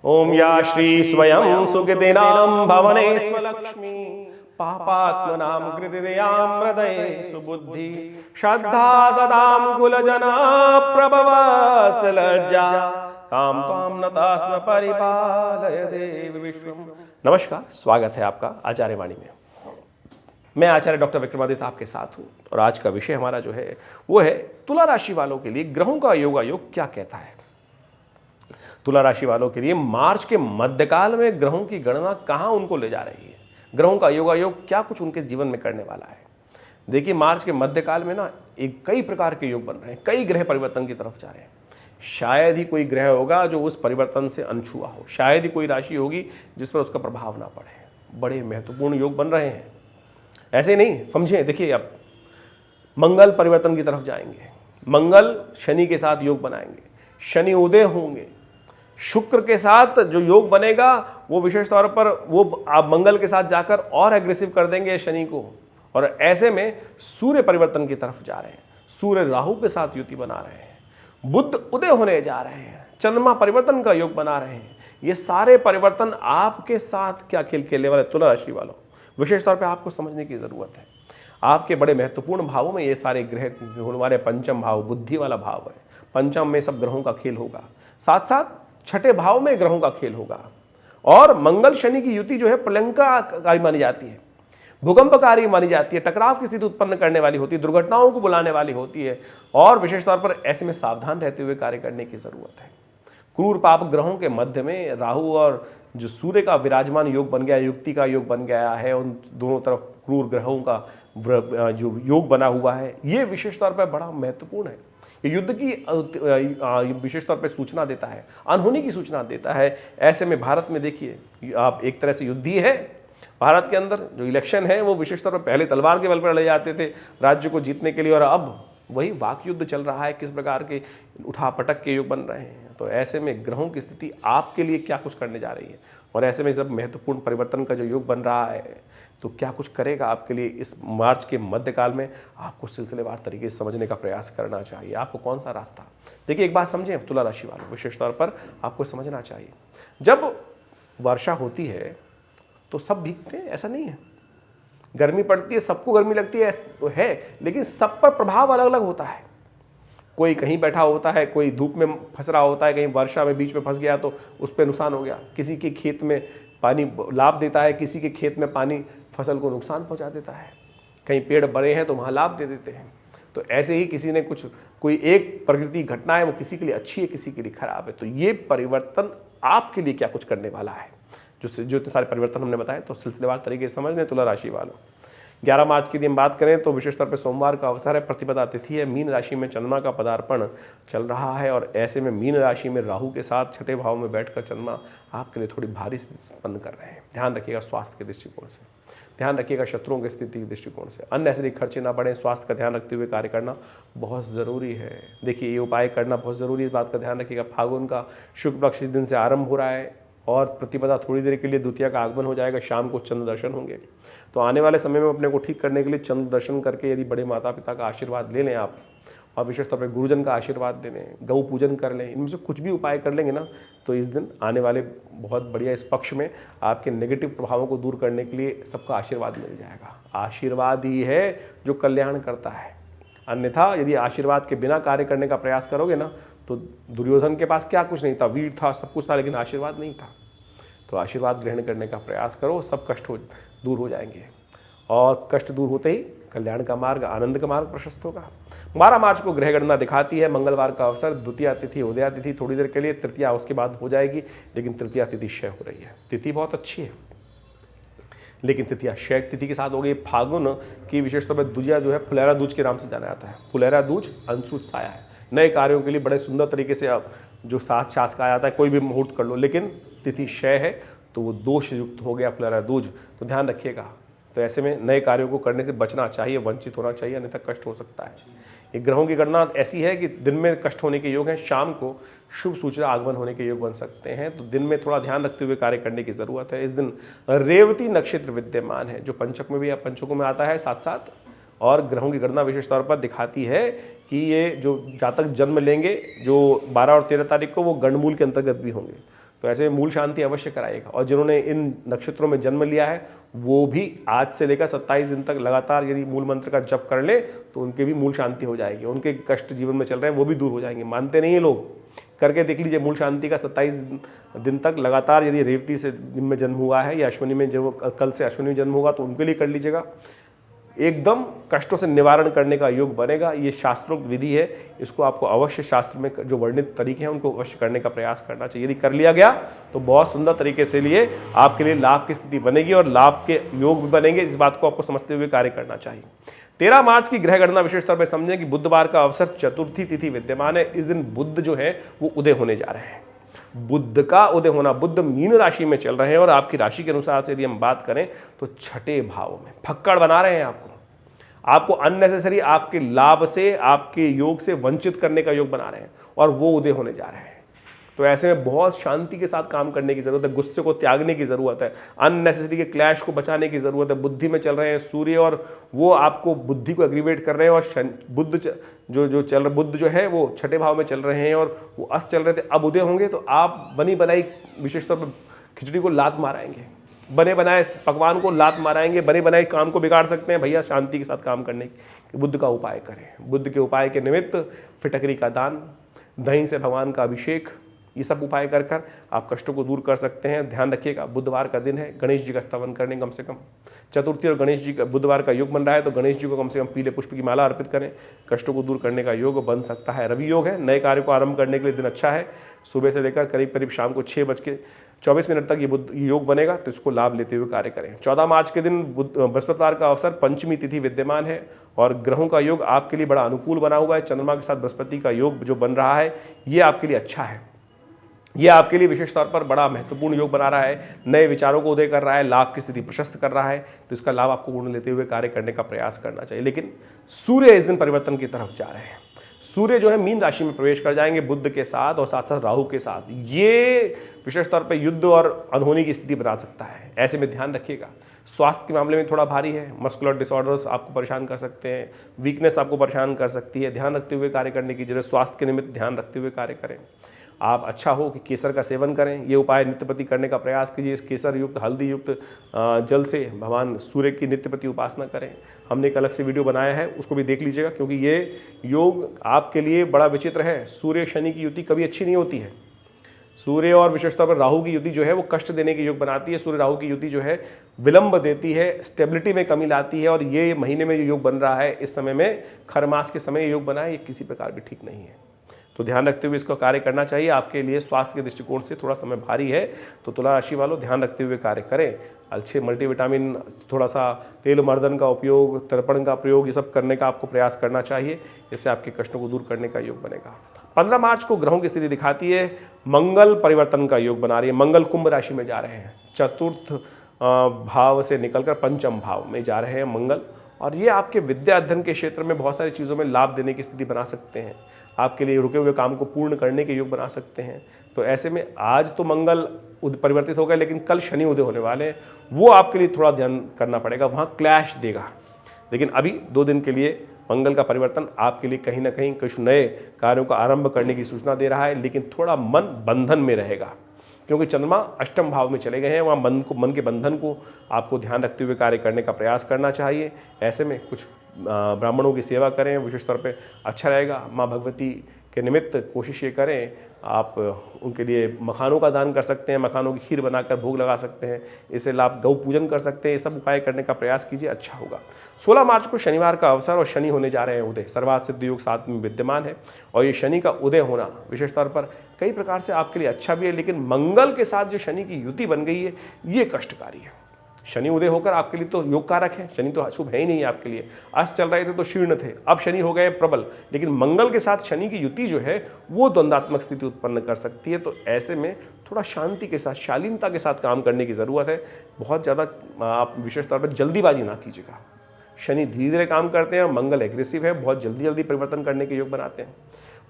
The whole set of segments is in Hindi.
ओम या श्री स्वयं सुकृतिनां भवने स्वलक्ष्मी पापात्मनां कृतिदयां हृदये सुबुद्धि श्रद्धा सदां कुलजना प्रभवसलज्जा ताम त्वां नतास्म परिपालय देव विश्वम। नमस्कार, स्वागत है आपका आचार्य वाणी में। मैं आचार्य डॉक्टर विक्रमादित्य आपके साथ हूँ और आज का विषय हमारा जो है वो है तुला राशि वालों के लिए ग्रहों का योगायोग क्या कहता है। तुला राशि वालों के लिए मार्च के मध्यकाल में ग्रहों की गणना कहाँ उनको ले जा रही है, ग्रहों का योगायोग क्या कुछ उनके जीवन में करने वाला है। देखिए, मार्च के मध्यकाल में ना एक कई प्रकार के योग बन रहे हैं, कई ग्रह परिवर्तन की तरफ जा रहे हैं। शायद ही कोई ग्रह होगा जो उस परिवर्तन से अनछुआ हो, शायद ही कोई राशि होगी जिस पर उसका प्रभाव ना पड़े। बड़े महत्वपूर्ण योग बन रहे हैं, ऐसे नहीं समझें। देखिए, अब मंगल परिवर्तन की तरफ जाएंगे, मंगल शनि के साथ योग बनाएंगे, शनि उदय होंगे। शुक्र के साथ जो योग बनेगा वो विशेष तौर पर वो आप मंगल के साथ जाकर और एग्रेसिव कर देंगे शनि को। और ऐसे में सूर्य परिवर्तन की तरफ जा रहे हैं, सूर्य राहु के साथ युति बना रहे हैं, बुध उदय होने जा रहे हैं, चंद्रमा परिवर्तन का योग बना रहे हैं। ये सारे परिवर्तन आपके साथ क्या खेल खेलने वाले तुला राशि वालों, विशेष तौर पे आपको समझने की जरूरत है। आपके बड़े महत्वपूर्ण भावों में ये सारे ग्रह होने वाले, पंचम भाव बुद्धि वाला भाव है, पंचम में सब ग्रहों का खेल होगा, साथ साथ छठे भाव में ग्रहों का खेल होगा। और मंगल शनि की युति जो है प्रलंकाकारी मानी जाती है, भूकंपकारी मानी जाती है, टकराव की स्थिति उत्पन्न करने वाली होती है, दुर्घटनाओं को बुलाने वाली होती है। और विशेष तौर पर ऐसे में सावधान रहते हुए कार्य करने की जरूरत है। क्रूर पाप ग्रहों के मध्य में राहु और जो सूर्य का विराजमान योग बन गया, युक्ति का योग बन गया है, उन दोनों तरफ क्रूर ग्रहों का जो योग बना हुआ है, ये विशेष तौर पर बड़ा महत्वपूर्ण है। ये युद्ध की विशेष तौर पर सूचना देता है, अनहोनी की सूचना देता है। ऐसे में भारत में देखिए, आप एक तरह से युद्ध ही है। भारत के अंदर जो इलेक्शन है वो विशेष तौर पर पहले तलवार के बल पर लड़े जाते थे राज्य को जीतने के लिए, और अब वही वाक युद्ध चल रहा है। किस प्रकार के उठापटक के योग बन रहे हैं। तो ऐसे में ग्रहों की स्थिति आपके लिए क्या कुछ करने जा रही है, और ऐसे में सब महत्वपूर्ण परिवर्तन का जो योग बन रहा है तो क्या कुछ करेगा आपके लिए इस मार्च के मध्यकाल में, आपको सिलसिलेवार तरीके से समझने का प्रयास करना चाहिए। आपको कौन सा रास्ता, देखिए एक बात समझें तुला राशि वालों, विशेष तौर पर आपको समझना चाहिए, जब वर्षा होती है तो सब भीगते हैं, ऐसा नहीं है। गर्मी पड़ती है, सबको गर्मी लगती है, लेकिन सब पर प्रभाव अलग अलग होता है। कोई कहीं बैठा होता है, कोई धूप में फंस रहा होता है, कहीं वर्षा में बीच में फंस गया तो उस पर नुकसान हो गया। किसी के खेत में पानी लाभ देता है, किसी के खेत में पानी फसल को नुकसान पहुंचा देता है। कहीं पेड़ बड़े हैं तो वहाँ लाभ दे देते हैं। तो ऐसे ही किसी ने कोई एक प्रकृति घटना है, वो किसी के लिए अच्छी है, किसी के लिए खराब है। तो ये परिवर्तन आपके लिए क्या कुछ करने वाला है, जो इतने सारे परिवर्तन हमने बताए, तो सिलसिलेवार तरीके से समझ लें तुला राशि वालों। 11 मार्च की दिन बात करें तो विशेष तौर पर सोमवार का अवसर है, प्रतिपदा तिथि है, मीन राशि में चंद्रमा का पदार्पण चल रहा है। और ऐसे में मीन राशि में राहु के साथ छठे भाव में बैठकर चंद्रमा आपके लिए थोड़ी भारी स्थिति उत्पन्न कर रहे हैं। ध्यान रखिएगा स्वास्थ्य के दृष्टिकोण से, ध्यान रखिएगा शत्रुओं की स्थिति के दृष्टिकोण से, अननेसेसरी खर्चे ना बढ़ें, स्वास्थ्य का ध्यान रखते हुए कार्य करना बहुत ज़रूरी है। देखिए, ये उपाय करना बहुत ज़रूरी है, इस बात का ध्यान रखिएगा। फागुन का शुक्ल पक्ष इस दिन से आरंभ हो रहा है और प्रतिपदा थोड़ी देर के लिए द्वितीया का आगमन हो जाएगा, शाम को चंद्र दर्शन होंगे। तो आने वाले समय में अपने को ठीक करने के लिए चंद्र दर्शन करके यदि बड़े माता पिता का आशीर्वाद ले लें आप, और विशेष तौर पर गुरुजन का आशीर्वाद दे लें, गौ पूजन कर लें, इनमें से कुछ भी उपाय कर लेंगे ना, तो इस दिन आने वाले बहुत बढ़िया इस पक्ष में आपके नेगेटिव प्रभावों को दूर करने के लिए सबका आशीर्वाद मिल जाएगा। आशीर्वाद ही है जो कल्याण करता है, अन्यथा यदि आशीर्वाद के बिना कार्य करने का प्रयास करोगे ना, तो दुर्योधन के पास क्या कुछ नहीं था, वीर था, सब कुछ था, लेकिन आशीर्वाद नहीं था। तो आशीर्वाद ग्रहण करने का प्रयास करो, सब कष्ट दूर हो जाएंगे, और कष्ट दूर होते ही कल्याण का मार्ग, आनंद का मार्ग प्रशस्त होगा। 12 मार्च को ग्रह गणना दिखाती है, मंगलवार का अवसर, द्वितीया तिथि उदया तिथि थोड़ी देर के लिए, तृतीया उसके बाद हो जाएगी, लेकिन तृतीया तिथि क्षय हो रही है। तिथि बहुत अच्छी है, लेकिन तृतीया क्षय तिथि के साथ हो गई। फागुन की विशेष तौर पर दूजिया जो है फुलैरा दूज के नाम से जाना जाता है। फुलैरा दूज अंशुत साया है, नए कार्यों के लिए बड़े सुंदर तरीके से आप जो शास कहा जाता है, कोई भी मुहूर्त कर लो, लेकिन तिथि क्षय है तो वो दोष युक्त हो गया फुलैरा दूज, तो ध्यान रखिएगा। तो ऐसे में नए कार्यों को करने से बचना चाहिए, वंचित होना चाहिए, अन्यथा कष्ट हो सकता है। ये ग्रहों की गणना ऐसी है कि दिन में कष्ट होने के योग हैं, शाम को शुभ सूचना आगमन होने के योग बन सकते हैं। तो दिन में थोड़ा ध्यान रखते हुए कार्य करने की जरूरत है। इस दिन रेवती नक्षत्र विद्यमान है, जो पंचक में भी पंचकों में आता है साथ साथ। और ग्रहों की गणना विशेष तौर पर दिखाती है कि ये जो जातक जन्म लेंगे जो 12 और 13 तारीख को, वो गणमूल के अंतर्गत भी होंगे। तो ऐसे में मूल शांति अवश्य कराएगा। और जिन्होंने इन नक्षत्रों में जन्म लिया है वो भी आज से लेकर 27 दिन तक लगातार यदि मूल मंत्र का जप कर ले तो उनके भी मूल शांति हो जाएगी, उनके कष्ट जीवन में चल रहे हैं वो भी दूर हो जाएंगे। मानते नहीं है लोग, करके देख लीजिए मूल शांति का 27 दिन तक लगातार, यदि रेवती से दिन में जन्म हुआ है या अश्विनी में, जो कल से अश्विनी में जन्म होगा तो उनके लिए कर लीजिएगा, एकदम कष्टों से निवारण करने का योग बनेगा। ये शास्त्रोक्त विधि है, इसको आपको अवश्य शास्त्र में जो वर्णित तरीके हैं उनको अवश्य करने का प्रयास करना चाहिए। यदि कर लिया गया तो बहुत सुंदर तरीके से लिए आपके लिए लाभ की स्थिति बनेगी और लाभ के योग भी बनेंगे। इस बात को आपको समझते हुए कार्य करना चाहिए। 13 मार्च की ग्रह गणना विशेष तौर पर समझें कि बुधवार का अवसर चतुर्थी तिथि विद्यमान है। इस दिन बुध जो है वो उदय होने जा रहे हैं। बुध का उदय होना, बुध मीन राशि में चल रहे हैं और आपकी राशि के अनुसार से यदि हम बात करें तो छठे भाव में फक्कड़ बना रहे हैं आपको अननेसेसरी आपके लाभ से, आपके योग से वंचित करने का योग बना रहे हैं और वो उदय होने जा रहे हैं। तो ऐसे में बहुत शांति के साथ काम करने की जरूरत है, गुस्से को त्यागने की जरूरत है, अननेसेसरी के क्लैश को बचाने की जरूरत है। बुद्धि में चल रहे हैं सूर्य और वो आपको बुद्धि को एग्रीवेट कर रहे हैं और बुध जो है वो छठे भाव में चल रहे हैं और वो अस्त चल रहे थे, अब उदय होंगे तो आप बनी बनाई विशेष तौर पर खिचड़ी को लात माराएंगे, बने बनाए पकवान को लात माराएंगे, बने बनाए काम को बिगाड़ सकते हैं। भैया शांति के साथ काम करने की बुद्ध का उपाय करें। बुद्ध के उपाय के निमित्त फिटकरी का दान, दही से भगवान का अभिषेक, ये सब उपाय कर कर आप कष्टों को दूर कर सकते हैं। ध्यान रखिएगा बुधवार का दिन है, गणेश जी का स्तवन करने कम से कम, चतुर्थी और गणेश जी का बुधवार का योग बन रहा है तो गणेश जी को कम से कम पीले पुष्प की माला अर्पित करें, कष्टों को दूर करने का योग बन सकता है। रवि योग है, नए कार्य को आरंभ करने के लिए दिन अच्छा है। सुबह से लेकर करीब करीब शाम को 6:24 तक ये योग बनेगा तो इसको लाभ लेते हुए कार्य करें। 14 मार्च के दिन बृहस्पतिवार का अवसर पंचमी तिथि विद्यमान है और ग्रहों का योग आपके लिए बड़ा अनुकूल बना हुआ है। चंद्रमा के साथ बृहस्पति का योग जो बन रहा है ये आपके लिए अच्छा है, ये आपके लिए विशेष तौर पर बड़ा महत्वपूर्ण योग बना रहा है, नए विचारों को उदय कर रहा है, लाभ की स्थिति प्रशस्त कर रहा है, तो इसका लाभ आपको पूर्ण लेते हुए कार्य करने का प्रयास करना चाहिए। लेकिन सूर्य इस दिन परिवर्तन की तरफ जा रहे हैं। सूर्य जो है मीन राशि में प्रवेश कर जाएंगे बुध के साथ और साथ साथ राहु के साथ। ये विशेष तौर पर युद्ध और अनहोनी की स्थिति बना सकता है। ऐसे में ध्यान रखिएगा, स्वास्थ्य के मामले में थोड़ा भारी है, मस्कुलर डिसऑर्डर्स आपको परेशान कर सकते हैं, वीकनेस आपको परेशान कर सकती है। ध्यान रखते हुए कार्य करने की जरूरत, स्वास्थ्य के निमित्त ध्यान रखते हुए कार्य करें। आप अच्छा हो कि केसर का सेवन करें, ये उपाय नित्यप्रति करने का प्रयास कीजिए। केसर युक्त, हल्दी युक्त जल से भगवान सूर्य की नित्यप्रति उपासना करें। हमने एक अलग से वीडियो बनाया है, उसको भी देख लीजिएगा, क्योंकि ये योग आपके लिए बड़ा विचित्र है। सूर्य शनि की युति कभी अच्छी नहीं होती है। सूर्य और विशेष तौर पर राहु की युति जो है वो कष्ट देने के योग बनाती है। सूर्य राहु की युति जो है विलंब देती है, स्टेबिलिटी में कमी लाती है। और ये महीने में जो योग बन रहा है इस समय में, खर मास के समय योग बना है, ये किसी प्रकार भी ठीक नहीं है। तो ध्यान रखते हुए इसको कार्य करना चाहिए। आपके लिए स्वास्थ्य के दृष्टिकोण से थोड़ा समय भारी है, तो तुला राशि वालों ध्यान रखते हुए कार्य करें। अच्छे मल्टीविटामिन, थोड़ा सा तेल मर्दन का उपयोग, तर्पण का प्रयोग, ये सब करने का आपको प्रयास करना चाहिए। इससे आपके कष्टों को दूर करने का योग बनेगा। 15 मार्च को ग्रहों की स्थिति दिखाती है, मंगल परिवर्तन का योग बना रही है। मंगल कुंभ राशि में जा रहे हैं, चतुर्थ भाव से निकलकर पंचम भाव में जा रहे हैं मंगल, और ये आपके विद्या अध्ययन के क्षेत्र में बहुत सारी चीज़ों में लाभ देने की स्थिति बना सकते हैं। आपके लिए रुके हुए काम को पूर्ण करने के योग बना सकते हैं। तो ऐसे में आज तो मंगल परिवर्तित हो गए, लेकिन कल शनि उदय होने वाले हैं, वो आपके लिए थोड़ा ध्यान करना पड़ेगा, वहाँ क्लैश देगा। लेकिन अभी 2 दिन के लिए मंगल का परिवर्तन आपके लिए कहीं ना कहीं कुछ नए कार्यों का आरंभ करने की सूचना दे रहा है, लेकिन थोड़ा मन बंधन में रहेगा, क्योंकि चंद्रमा अष्टम भाव में चले गए हैं। वहाँ मन के बंधन को आपको ध्यान रखते हुए कार्य करने का प्रयास करना चाहिए। ऐसे में कुछ ब्राह्मणों की सेवा करें, विशेष तौर पे अच्छा रहेगा। माँ भगवती के निमित्त कोशिश ये करें, आप उनके लिए मखानों का दान कर सकते हैं, मखानों की खीर बनाकर भोग लगा सकते हैं, इससे लाभ, गौ पूजन कर सकते हैं। ये सब उपाय करने का प्रयास कीजिए, अच्छा होगा। 16 मार्च को शनिवार का अवसर और शनि होने जा रहे हैं उदय। सर्वार्थ सिद्धि योग साथ में विद्यमान है और ये शनि का उदय होना विशेष तौर पर कई प्रकार से आपके लिए अच्छा भी है, लेकिन मंगल के साथ जो शनि की युति बन गई है ये कष्टकारी है। शनि उदय होकर आपके लिए तो योग कारक है, शनि तो शुभ है ही नहीं आपके लिए। अस्त चल रहे थे तो शीर्ण थे, अब शनि हो गए प्रबल, लेकिन मंगल के साथ शनि की युति जो है वो द्वंद्वात्मक स्थिति उत्पन्न कर सकती है। तो ऐसे में थोड़ा शांति के साथ, शालीनता के साथ काम करने की ज़रूरत है। बहुत ज़्यादा आप विशेष तौर पर जल्दीबाजी ना कीजिएगा। शनि धीरे धीरे काम करते हैं, मंगल एग्रेसिव है, बहुत जल्दी जल्दी परिवर्तन करने के योग बनाते हैं।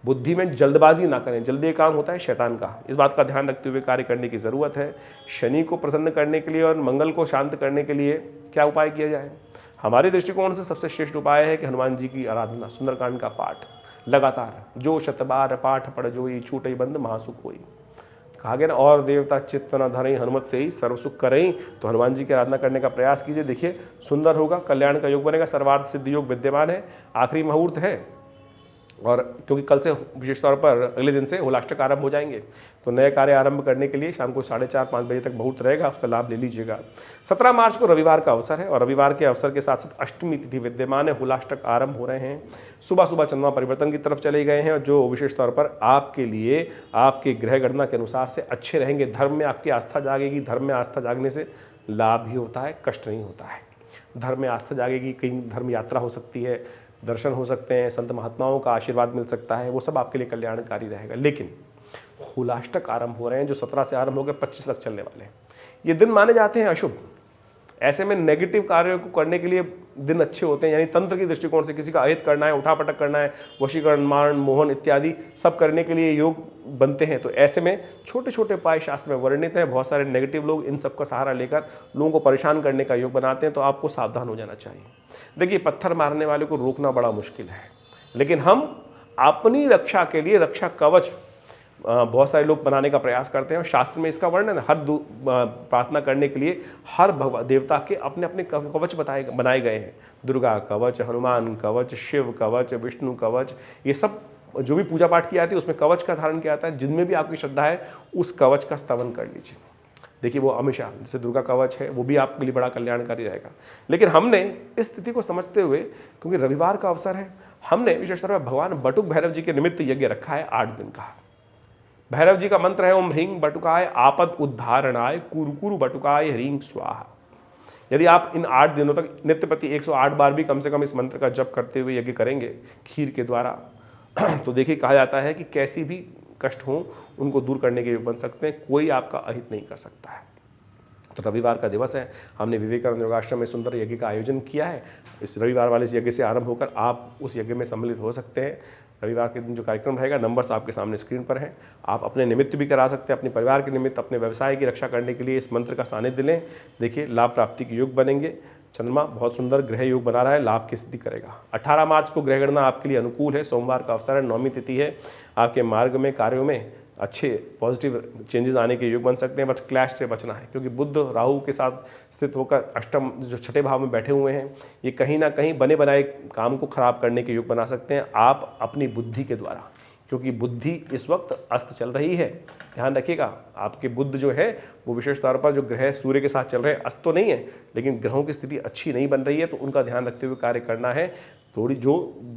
बुद्धि में जल्दबाजी ना करें, जल्दी काम होता है शैतान का, इस बात का ध्यान रखते हुए कार्य करने की ज़रूरत है। शनि को प्रसन्न करने के लिए और मंगल को शांत करने के लिए क्या उपाय किया जाए? हमारे दृष्टिकोण से सबसे श्रेष्ठ उपाय है कि हनुमान जी की आराधना, सुंदरकांड का पाठ लगातार, जो शतबार पाठ पढ़ जोई छूटई बंद महासुख होई। कहा गया ना, और देवता चित्त न धरई हनुमत से ही सर्व सुख करई। तो हनुमान जी की आराधना करने का प्रयास कीजिए, देखिए सुंदर होगा, कल्याण का योग बनेगा, सर्वार्थ सिद्धि योग विद्यमान है, आखिरी मुहूर्त है। और क्योंकि कल से विशेष तौर पर अगले दिन से होलाष्टक आरंभ हो जाएंगे, तो नए कार्य आरंभ करने के लिए शाम को 4:30-5 बजे तक मुहूर्त रहेगा, उसका लाभ ले लीजिएगा। 17 मार्च को रविवार का अवसर है और रविवार के अवसर के साथ साथ अष्टमी तिथि विद्यमान है, होलाष्टक आरंभ हो रहे हैं। सुबह सुबह चंद्रमा परिवर्तन की तरफ चले गए हैं और जो विशेष तौर पर आपके लिए आपके ग्रह गणना के अनुसार से अच्छे रहेंगे। धर्म में आपकी आस्था जागेगी, धर्म में आस्था जागने से लाभ ही होता है, कष्ट नहीं होता है। धर्म में आस्था जागेगी, कहीं धर्म यात्रा हो सकती है, दर्शन हो सकते हैं, संत महात्माओं का आशीर्वाद मिल सकता है, वो सब आपके लिए कल्याणकारी रहेगा। लेकिन होलाष्टक आरंभ हो रहे हैं जो 17 से आरंभ होकर 25 तक चलने वाले हैं, ये दिन माने जाते हैं अशुभ। ऐसे में नेगेटिव कार्यों को करने के लिए दिन अच्छे होते हैं, यानी तंत्र की दृष्टिकोण से किसी का अहित करना है, उठापटक करना है, वशीकरण, मारण, मोहन इत्यादि सब करने के लिए योग बनते हैं। तो ऐसे में छोटे छोटे उपाय शास्त्र में वर्णित हैं। बहुत सारे नेगेटिव लोग इन सब का सहारा लेकर लोगों को परेशान करने का योग बनाते हैं, तो आपको सावधान हो जाना चाहिए। देखिए, पत्थर मारने वाले को रोकना बड़ा मुश्किल है, लेकिन हम अपनी रक्षा के लिए रक्षा कवच बहुत सारे लोग बनाने का प्रयास करते हैं और शास्त्र में इसका वर्णन है। हर प्रार्थना करने के लिए हर देवता के अपने अपने कवच बनाए गए हैं। दुर्गा कवच, हनुमान कवच, शिव कवच, विष्णु कवच, ये सब जो भी पूजा पाठ की जाती है उसमें कवच का धारण किया जाता है। जिनमें भी आपकी श्रद्धा है उस कवच का स्तवन कर लीजिए। देखिए, वो हमेशा, जैसे दुर्गा कवच है, वो भी आपके लिए बड़ा कल्याणकारी रहेगा। लेकिन हमने इस स्थिति को समझते हुए, क्योंकि रविवार का अवसर है, हमने विशेष तौर पर भगवान बटुक भैरव जी के निमित्त यज्ञ रखा है 8 दिन का। भैरव जी का मंत्र है ओम ह्रीं बटुकाय आपद उद्धारणाय कुरकुरु बटुकाय ह्रीं स्वाहा। यदि आप इन 8 दिनों तक नित्य प्रति 108 बार भी कम से कम इस मंत्र का जप करते हुए यज्ञ करेंगे खीर के द्वारा, तो देखिए, कहा जाता है कि कैसी भी कष्ट हो उनको दूर करने के योग बन सकते हैं, कोई आपका अहित नहीं कर सकता है। तो रविवार का दिवस है, हमने विवेकानंद योगाश्रम में सुंदर यज्ञ का आयोजन किया है। इस रविवार वाले यज्ञ से आरंभ होकर आप उस यज्ञ में सम्मिलित हो सकते हैं। रविवार के दिन जो कार्यक्रम रहेगा, नंबर्स आपके सामने स्क्रीन पर हैं, आप अपने निमित्त भी करा सकते हैं, अपने परिवार के निमित्त, अपने व्यवसाय की रक्षा करने के लिए इस मंत्र का सानिध्य लें। देखिए, लाभ प्राप्ति के योग बनेंगे। चंद्रमा बहुत सुंदर ग्रह योग बना रहा है, लाभ की स्थिति करेगा। 18 मार्च को ग्रह गणना आपके लिए अनुकूल है, सोमवार का अवसर है, 9वीं तिथि है। आपके मार्ग में, कार्यों में अच्छे पॉजिटिव चेंजेस आने के योग बन सकते हैं, बट क्लैश से बचना है, क्योंकि बुध राहु के साथ स्थित होकर अष्टम जो छठे भाव में बैठे हुए हैं, ये कहीं ना कहीं बने बनाए काम को खराब करने के योग बना सकते हैं आप अपनी बुद्धि के द्वारा, क्योंकि बुद्धि इस वक्त अस्त चल रही है। ध्यान रखिएगा, आपके बुध जो है वो विशेष तौर पर जो ग्रह सूर्य के साथ चल रहे हैं, अस्त तो नहीं है, लेकिन ग्रहों की स्थिति अच्छी नहीं बन रही है, तो उनका ध्यान रखते हुए कार्य करना है। थोड़ी जो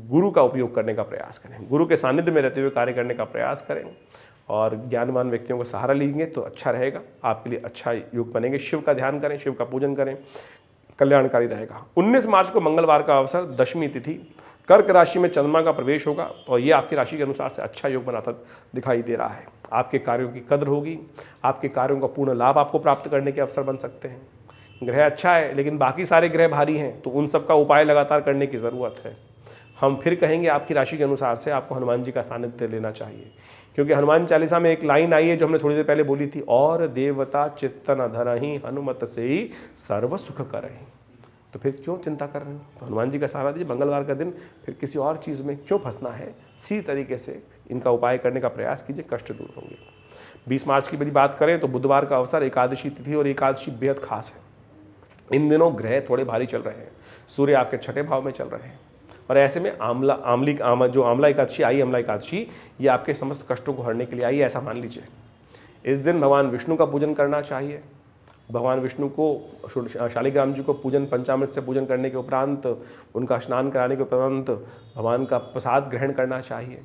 गुरु का उपयोग करने का प्रयास करें, गुरु के सानिध्य में रहते हुए कार्य करने का प्रयास करें और ज्ञानवान व्यक्तियों का सहारा लेंगे तो अच्छा रहेगा, आपके लिए अच्छा योग बनेंगे। शिव का ध्यान करें, शिव का पूजन करें, कल्याणकारी रहेगा। 19 मार्च को मंगलवार का अवसर, दशमी तिथि, कर्क राशि में चंद्रमा का प्रवेश होगा और ये आपकी राशि के अनुसार से अच्छा योग बनाता दिखाई दे रहा है। आपके कार्यों की कद्र होगी, आपके कार्यों का पूर्ण लाभ आपको प्राप्त करने के अवसर बन सकते हैं। ग्रह अच्छा है, लेकिन बाकी सारे ग्रह भारी हैं, तो उन सब का उपाय लगातार करने की ज़रूरत है। हम फिर कहेंगे आपकी राशि के अनुसार से आपको हनुमान जी का सानिध्य लेना चाहिए, क्योंकि हनुमान चालीसा में एक लाइन आई है जो हमने थोड़ी देर पहले बोली थी, और देवता चित्त न धरहि हनुमत से ही सर्व सुख करहि। तो फिर क्यों चिंता कर रहे हो? तो हनुमान जी का सहारा दीजिए। मंगलवार का दिन, फिर किसी और चीज़ में क्यों फंसना है? इसी तरीके से इनका उपाय करने का प्रयास कीजिए, कष्ट दूर होंगे। 20 मार्च की बड़ी बात करें तो बुधवार का अवसर, एकादशी तिथि, और एकादशी बेहद खास है। इन दिनों ग्रह थोड़े भारी चल रहे हैं, सूर्य आपके छठे भाव में चल रहे हैं, और ऐसे में आमला एकादशी आई, अमला एकादशी, ये आपके समस्त कष्टों को हरने के लिए आई है, ऐसा मान लीजिए। इस दिन भगवान विष्णु का पूजन करना चाहिए। भगवान विष्णु को, शालिग्राम जी को पूजन, पंचामृत से पूजन करने के उपरांत, उनका स्नान कराने के उपरांत भगवान का प्रसाद ग्रहण करना चाहिए।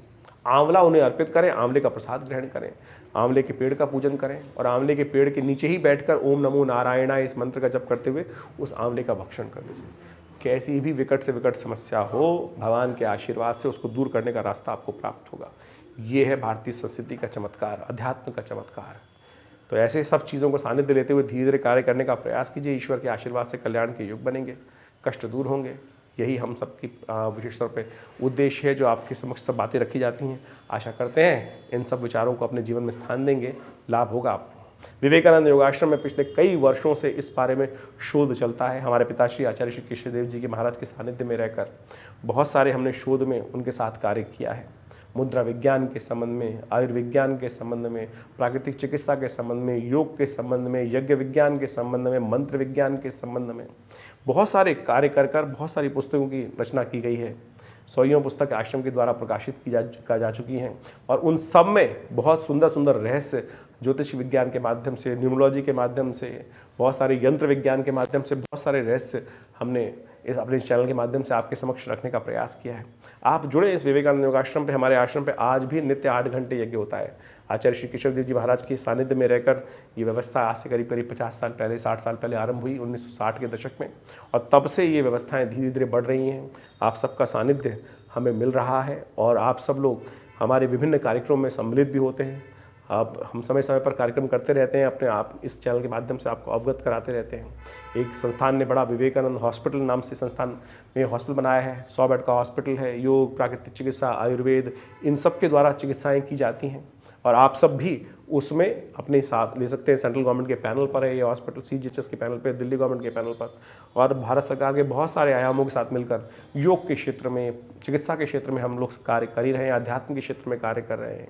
आंवला उन्हें अर्पित करें, आंवले का प्रसाद ग्रहण करें, आंवले के पेड़ का पूजन करें और आंवले के पेड़ के नीचे ही बैठकर ओम नमो नारायणाय इस मंत्र का जप करते हुए उस आंवले का भक्षण कर लीजिए। कैसी भी विकट से विकट समस्या हो, भगवान के आशीर्वाद से उसको दूर करने का रास्ता आपको प्राप्त होगा। ये है भारतीय संस्कृति का चमत्कार, अध्यात्म का चमत्कार। तो ऐसे सब चीज़ों को सानिध्य लेते हुए धीरे धीरे कार्य करने का प्रयास कीजिए। ईश्वर के आशीर्वाद से कल्याण के युग बनेंगे, कष्ट दूर होंगे। यही हम सबकी विशेष तौर पे उद्देश्य है, जो आपके समक्ष सब बातें रखी जाती हैं। आशा करते हैं इन सब विचारों को अपने जीवन में स्थान देंगे, लाभ होगा आपको। विवेकानंद योगाश्रम में पिछले कई वर्षों से इस बारे में शोध चलता है। हमारे पिताश्री आचार्य श्री कृष्णदेव जी के महाराज के सानिध्य में रहकर बहुत सारे हमने शोध में उनके साथ कार्य किया है। मुद्रा विज्ञान के संबंध में, आयुर्विज्ञान के संबंध में, प्राकृतिक चिकित्सा के संबंध में, योग के संबंध में, यज्ञ विज्ञान के संबंध में, मंत्र विज्ञान के संबंध में बहुत सारे कार्य कर बहुत सारी पुस्तकों की रचना की गई है। 100 पुस्तक आश्रम के द्वारा प्रकाशित की जा चुकी हैं और उन सब में बहुत सुंदर सुंदर रहस्य ज्योतिष विज्ञान के माध्यम से, न्यूमरोलॉजी के माध्यम से, बहुत सारे यंत्र विज्ञान के माध्यम से बहुत सारे रहस्य हमने अपने चैनल के माध्यम से आपके समक्ष रखने का प्रयास किया है। आप जुड़े इस विवेकानंद योगाश्रम पे। हमारे आश्रम पे आज भी नित्य 8 घंटे यज्ञ होता है। आचार्य श्री केशव देव जी महाराज के सानिध्य में रहकर ये व्यवस्था आज से करीब 50 साल पहले, 60 साल पहले आरंभ हुई 1960 के दशक में, और तब से ये व्यवस्थाएं धीरे धीरे बढ़ रही हैं। आप सबका सानिध्य हमें मिल रहा है और आप सब लोग हमारे विभिन्न कार्यक्रमों में सम्मिलित भी होते हैं। अब हम समय समय पर कार्यक्रम करते रहते हैं, अपने आप इस चैनल के माध्यम से आपको अवगत कराते रहते हैं। एक संस्थान ने बड़ा विवेकानंद हॉस्पिटल नाम से संस्थान में हॉस्पिटल बनाया है। 100 बेड का हॉस्पिटल है। योग, प्राकृतिक चिकित्सा, आयुर्वेद, इन सब के द्वारा चिकित्साएं की जाती हैं और आप सब भी उसमें अपने साथ ले सकते हैं। सेंट्रल गवर्नमेंट के पैनल पर है ये हॉस्पिटल, CGHS के पैनल पर, दिल्ली गवर्नमेंट के पैनल पर, और भारत सरकार के बहुत सारे आयामों के साथ मिलकर योग के क्षेत्र में, चिकित्सा के क्षेत्र में हम लोग कार्य कर ही रहे हैं। अध्यात्म के क्षेत्र में कार्य कर रहे हैं।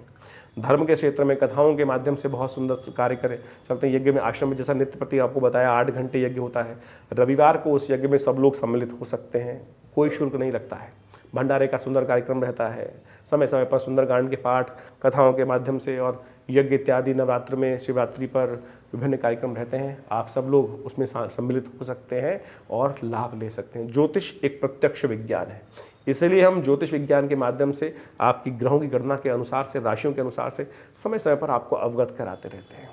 धर्म के क्षेत्र में कथाओं के माध्यम से बहुत सुंदर कार्य करें चलते हैं। यज्ञ में आश्रम में जैसा नित्य प्रति आपको बताया 8 घंटे यज्ञ होता है। रविवार को उस यज्ञ में सब लोग सम्मिलित हो सकते हैं, कोई शुल्क नहीं लगता है। भंडारे का सुंदर कार्यक्रम रहता है। समय समय पर सुंदरकांड के पाठ कथाओं के माध्यम से और यज्ञ इत्यादि, नवरात्र में, शिवरात्रि पर विभिन्न कार्यक्रम रहते हैं। आप सब लोग उसमें सम्मिलित हो सकते हैं और लाभ ले सकते हैं। ज्योतिष एक प्रत्यक्ष विज्ञान है, इसलिए हम ज्योतिष विज्ञान के माध्यम से आपकी ग्रहों की गणना के अनुसार से, राशियों के अनुसार से समय समय पर आपको अवगत कराते रहते हैं।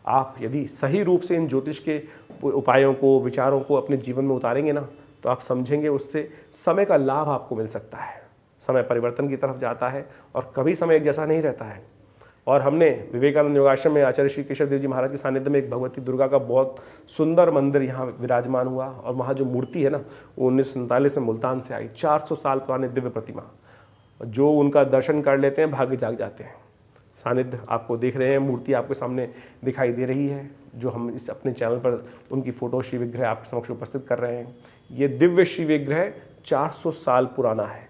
आप यदि सही रूप से इन ज्योतिष के उपायों को, विचारों को अपने जीवन में उतारेंगे ना, तो आप समझेंगे उससे समय का लाभ आपको मिल सकता है। समय परिवर्तन की तरफ जाता है और कभी समय एक जैसा नहीं रहता है। और हमने विवेकानंद योगाश्रम में आचार्य श्री केशव देव जी महाराज के सानिध्य में एक भगवती दुर्गा का बहुत सुंदर मंदिर यहाँ विराजमान हुआ और वहाँ जो मूर्ति है ना, वो 1947 में मुल्तान से आई। 400 साल पुराने दिव्य प्रतिमा, जो उनका दर्शन कर लेते हैं भाग्य जाग जाते हैं। सानिध्य आपको देख रहे हैं, मूर्ति आपके सामने दिखाई दे रही है, जो हम इस अपने चैनल पर उनकी फोटो श्री विग्रह आपके समक्ष उपस्थित कर रहे हैं। ये दिव्य श्री विग्रह 400 साल पुराना है।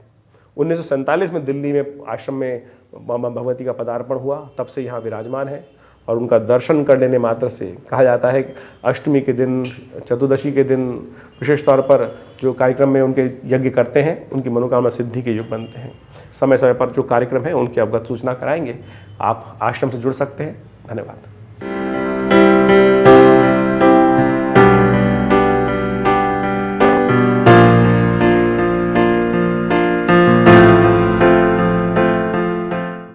1947 में दिल्ली में आश्रम में भगवती का पदार्पण हुआ, तब से यहाँ विराजमान है और उनका दर्शन कर लेने मात्र से कहा जाता है कि अष्टमी के दिन, चतुर्दशी के दिन विशेष तौर पर जो कार्यक्रम में उनके यज्ञ करते हैं, उनकी मनोकामना सिद्धि के योग बनते हैं। समय समय पर जो कार्यक्रम है उनकी अवगत सूचना कराएंगे। आप आश्रम से जुड़ सकते हैं। धन्यवाद।